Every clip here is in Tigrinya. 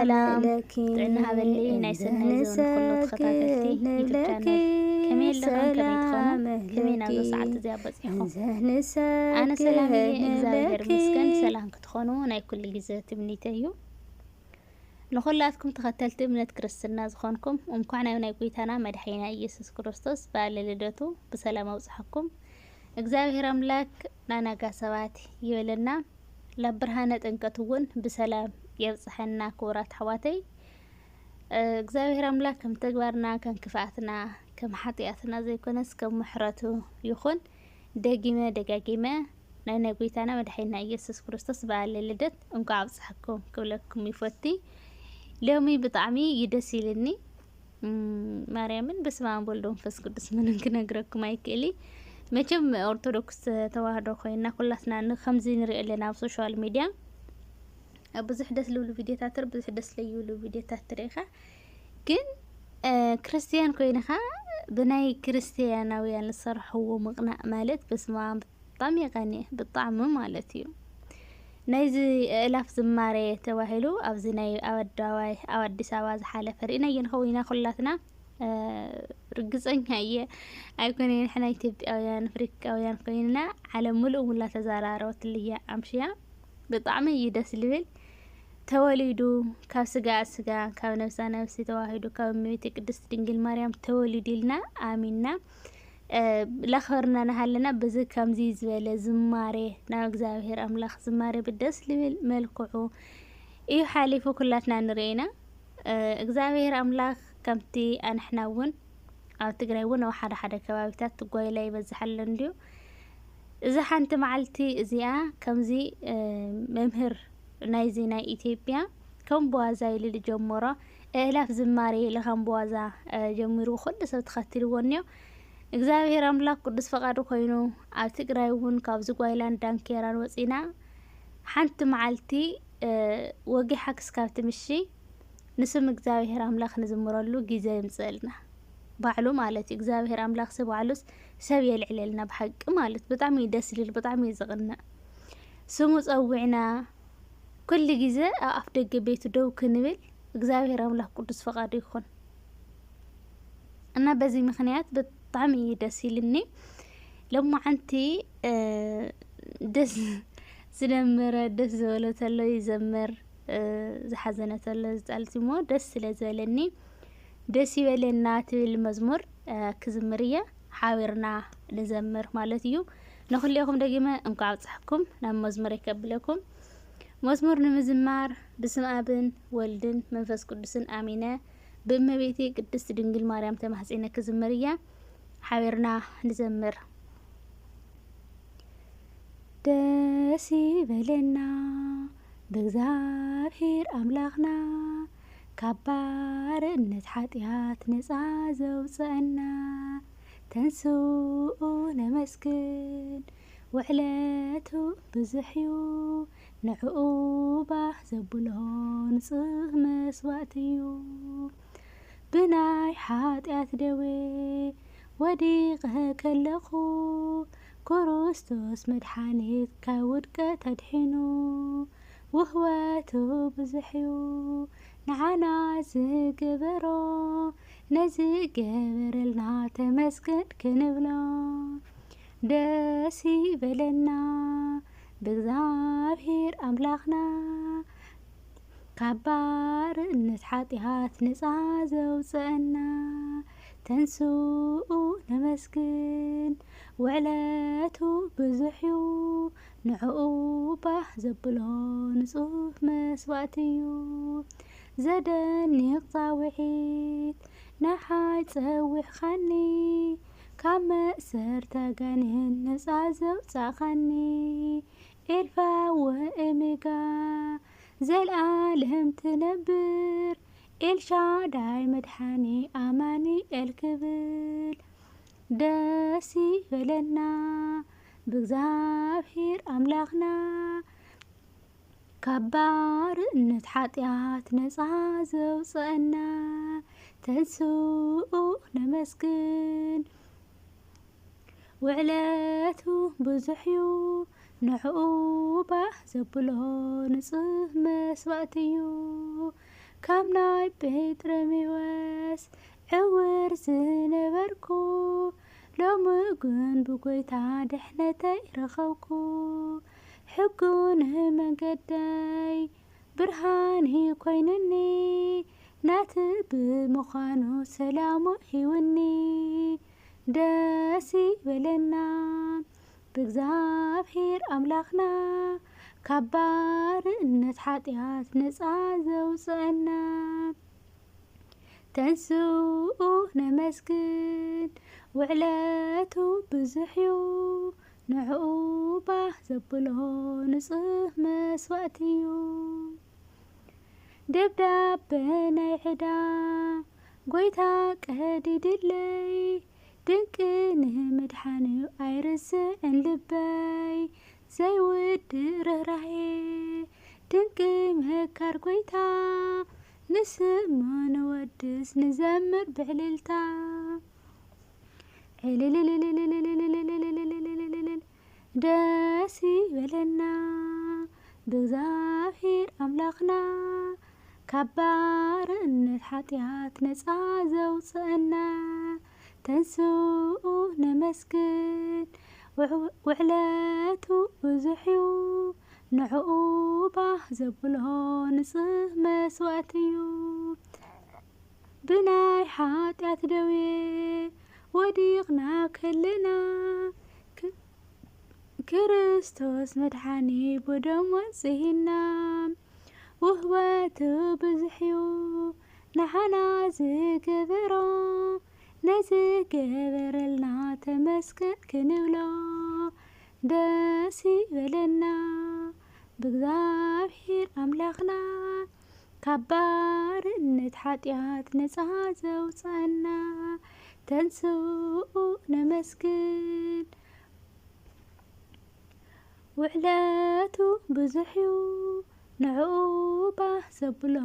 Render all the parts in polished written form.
سلام تعنا هبلي نايسن نايزون كله تختاتلتي يتبتانا كمين لغن كمين تخونو كمين عزو ساعات زيابت يخون أنا سلامي إجزاوير مسكن سلام كتخونو ناي كل جزء تبنيتيو نخلاتكم تختلت منت كريستنا زخونكم ومكوعنا وناي كويتانا مدحينا يسوس كريستوس بالليدتو بسلامة وصحكم إجزاوير أملاك نانا قاسواتي يولنا لبرهانة انكتون بسلام يبصحنا كورات حواتي እግዚአብሔር አምላክ ከም ተግባርና ከም ክፋአትና ከም ሓጢአትና ዘይኮነስ ከም ምሕረቱ ይኹን ደጋጊመ ናይ ነጉይታና መድሐይና ኢየሱስ ክርስቶስ በዓል ልደት እንኳ አብጽሕኩም ክብለኩም ይፈቲ ሎሚ ብጣዕሚ ይደስ ይልኒ ማርያምን በስመ አብ ወወልድ ወመንፈስ ቅዱስ ምንን ክነግረኩም አይክእሊ መቼም ኦርቶዶክስ ተዋህዶ ኮይና ኩላትና ከምዚ ንሪኦ ኣለና ኣብ ሶሻል ሚድያ ብዙሕ ደስ ልብሉ ቪድዮታት ብዙሕ ደስ ለይብሉ ቪድዮታት ትሪኢኻ ግን ክርስቲያን ኮይንኻ ብናይ ክርስቲያናውያን ዝሰርሕዎ ምቕናዕ ማለት በስመ አብ ብጣዕሚ የቀኒዕ ብጣዕሚ ማለት እዩ ናይዚ እላፍ ዝማሬ ተባሂሉ ኣብዚ ናይ ኣወዳዋይ ኣብ ኣዲስ ኣበባ ዝሓለፈ ርኢና የንኸውና ኩላትና ርግፀኛ እየ ኣይኮነ ንሕና ኢትዮጵያውያን ኣፍሪካውያን ኮይንና ዓለም ሙሉእ ሙላ ተዘራረበትልያ ኣምሽያ ብጣዕሚ እዩ ደስ ልብል ተወሊዱ ካብ ስጋ ስጋ ካብ ነፍሳ ነፍሲ ተዋሂዱ ካብ እመቤቴ ቅድስት ድንግል ማርያም ተወሊዱ ኢልና ኣሚንና ላኽበርና ናሃለና በዚ ከምዚ ዝበለ ዝማሬ ናብ እግዚአብሔር ኣምላኽ ዝማሬ ብደስ ልብል መልክዑ እዩ ሓሊፉ ኩላትና ንሪኢና እግዚአብሔር ኣምላኽ ከምቲ ኣንሕና እውን ኣብ ትግራይ እውን ኣብ ሓደ ከባቢታት ትጓይላ ይበዝሓሎ እንድዩ እዚ ሓንቲ መዓልቲ እዚኣ ከምዚ መምህር ናይዚ ናይ ኢትዮጵያ ከም በዋዛ ኢሉ ጀመሮ እላፍ ዝማሬ ለኸም በዋዛ ጀሚሩ ኩሉ ሰብ ተኸትልዎ እኒኦ እግዚአብሔር ኣምላኽ ቅዱስ ፈቃዱ ኮይኑ ኣብ ትግራይ እውን ካብ ዝጓይላን ዳንኬራን ወፂና ሓንቲ መዓልቲ ወጊሓ ክስካብ ትምሺ ንስም እግዚአብሔር ኣምላኽ ንዝምረሉ ግዜ ይምፅልና ባዕሉ ማለት እግዚአብሔር ኣምላኽ ሰብ ባዕሉስ ሰብ የልዕለልና ብሓቂ ማለት ብጣዕሚ ደስ ይብል ብጣዕሚ ዝቕንዕ ስሙ ፀዊዕና ኩሉ ግዜ ኣብ ኣፍ ደገ ቤቱ ደው ክንብል እግዚአብሔር ኣምላኽ ቅዱስ ፈቃዱ ይኹን እና በዚ ምክንያት ብጣዕሚ ደስ ይልኒ ሎማዓንቲ ደስ ዝደመረ ደስ ዝበለ ተሎ ይዘምር ዝሓዘነ ተሎ ዝጣልቲ ሞ ደስ ስለ ዝበለኒ ደስ ይበለና ትብል መዝሙር ክዝምር እየ ሓቢርና ንዘምር ማለት እዩ ንኹልኩም ደጊመ እንኳ ኣብፅሕኩም ናብ መዝሙር ይከብለኩም መዝሙር ንምዝማር ብስም አብን ወልድን መንፈስ ቅዱስን አሚነ በእመቤቴ ቅድስት ድንግል ማርያም ተማህፀነ ክዝምር እያ ሓቢርና ንዘምር ደስ ይበለና በእግዚአብሔር አምላኽና ካብ ባርነት ኃጢአት ነፃ ዘውፅአና ተንስኡ ነመስግን ውዕለቱ ብዙሕ እዩ ንዕኡ ባህ ዘብሎ ንጽህ መስዋዕት እዩ ብናይ ኃጢአት ደዌ ወዲቐ ከለኹ ክርስቶስ መድሓኒት ካብ ውድቀት ኣድሒኑ ውህወቱ ብዙሕ እዩ ንዓና ዝገበሮ ነዚ ገበረልና ተመስገን ክንብሎ ደስ ይበለና በእግዚአብሔር አምላኽና ካብ ባርነት ኃጢአት ነፃ ዘውፅአና ተንስኡ ነመስግን ውዕለቱ ብዙሕ እዩ ንዕኡ ባህ ዘብሎ ንጹህ መስዋዕት እዩ ዘደንቕ ፃውዒት ንሓይ ፀዊዕኻኒ ካብ መእሰር ተጋንህን ነፃ ዘውፃእኻኒ ኤልፋ ወኦሜጋ ዘለዓለም ትነብር ኤልሻዳይ መድሓኒ ኣማኒኤል ክብል ደስ ይበለና ብእግዚአብሔር አምላኽና ካብ ባርነት ኃጢአት ነፃ ዘውፅአና ተንስኡ ነመስግን ውዕለቱ ብዙሕ እዩ ንዕኡ ባህ ዘብሎ ንጽህ መስዋዕት እዩ كامناي بيترميوس عور زنبركو لو مقن بقويتا دحنتي رخوكو حقون مقداي برهاني كوينني ناتب مخانو سلامو حيوني داسي بلنا بغزابهير أملاخنا كبار نتحاتيات نسعازو صعنا تنسوه نمسكن وعلاتو بزحيو نعوبه زبلو نصه مسواتيو دبداب بناي حدا قويتا كهديدلي دنكن مدحانيو ايرسن لباي زي ود رهراهي دنكي مهكار قويتا نسمو نودس نزمر بعللتا داسي بلنا بغزافير أملاخنا كبار نتحاتيات نسعازو صعنا تنسوه نمسكن وعلاتو بزحيو نعوبه زبلو نصه مسواتيو بناي حاتيات دوي وديقنا كلنا كريستوس مدحاني بدم وزينا وهواته بزحيو نحنا زقبرو نزقبر لنا تمسكن كنبلو داسي بلنا بغزابهير أملاخنا كبار نتحاتيات نسعازو صعنا تنسوه نمسكن وعلاتو بزحيو نعوبه زبلو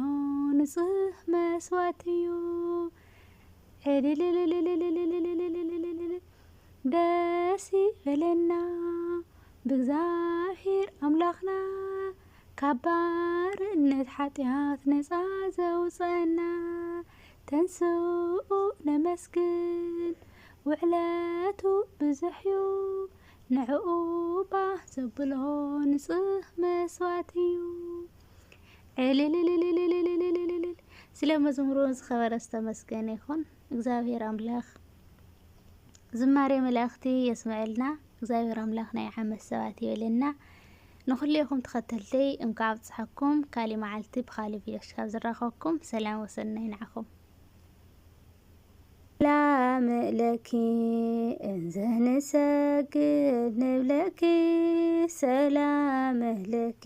نصه مسواتيو داسي بلنا بغزاهير أملاخنا كبار نتحاتيات نسعازو صعنا تنسوه نمسكن وعلاتو بزحيو نعوبه زبلو نصه مسواتيو سلا مزمورون زخبر استمسكن يخون እግዚአብሔር አምላክ ዝማሬ መላእክቲ يسمعلنا እግዚአብሔር አምላክና يحمس ሰባት ይበልና ንኹልኩም ተኸተልተይ እንኳዕ ኣብፅሐኩም ካሊ መዓልቲ ብኻሊ ቪድዮ ካብ ዝራኸብኩም ሰላም ወሰናይ ንዓኹም سلام لك انزه نسجد نبلك سلام لك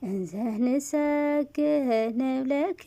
انزه نسجد نبلك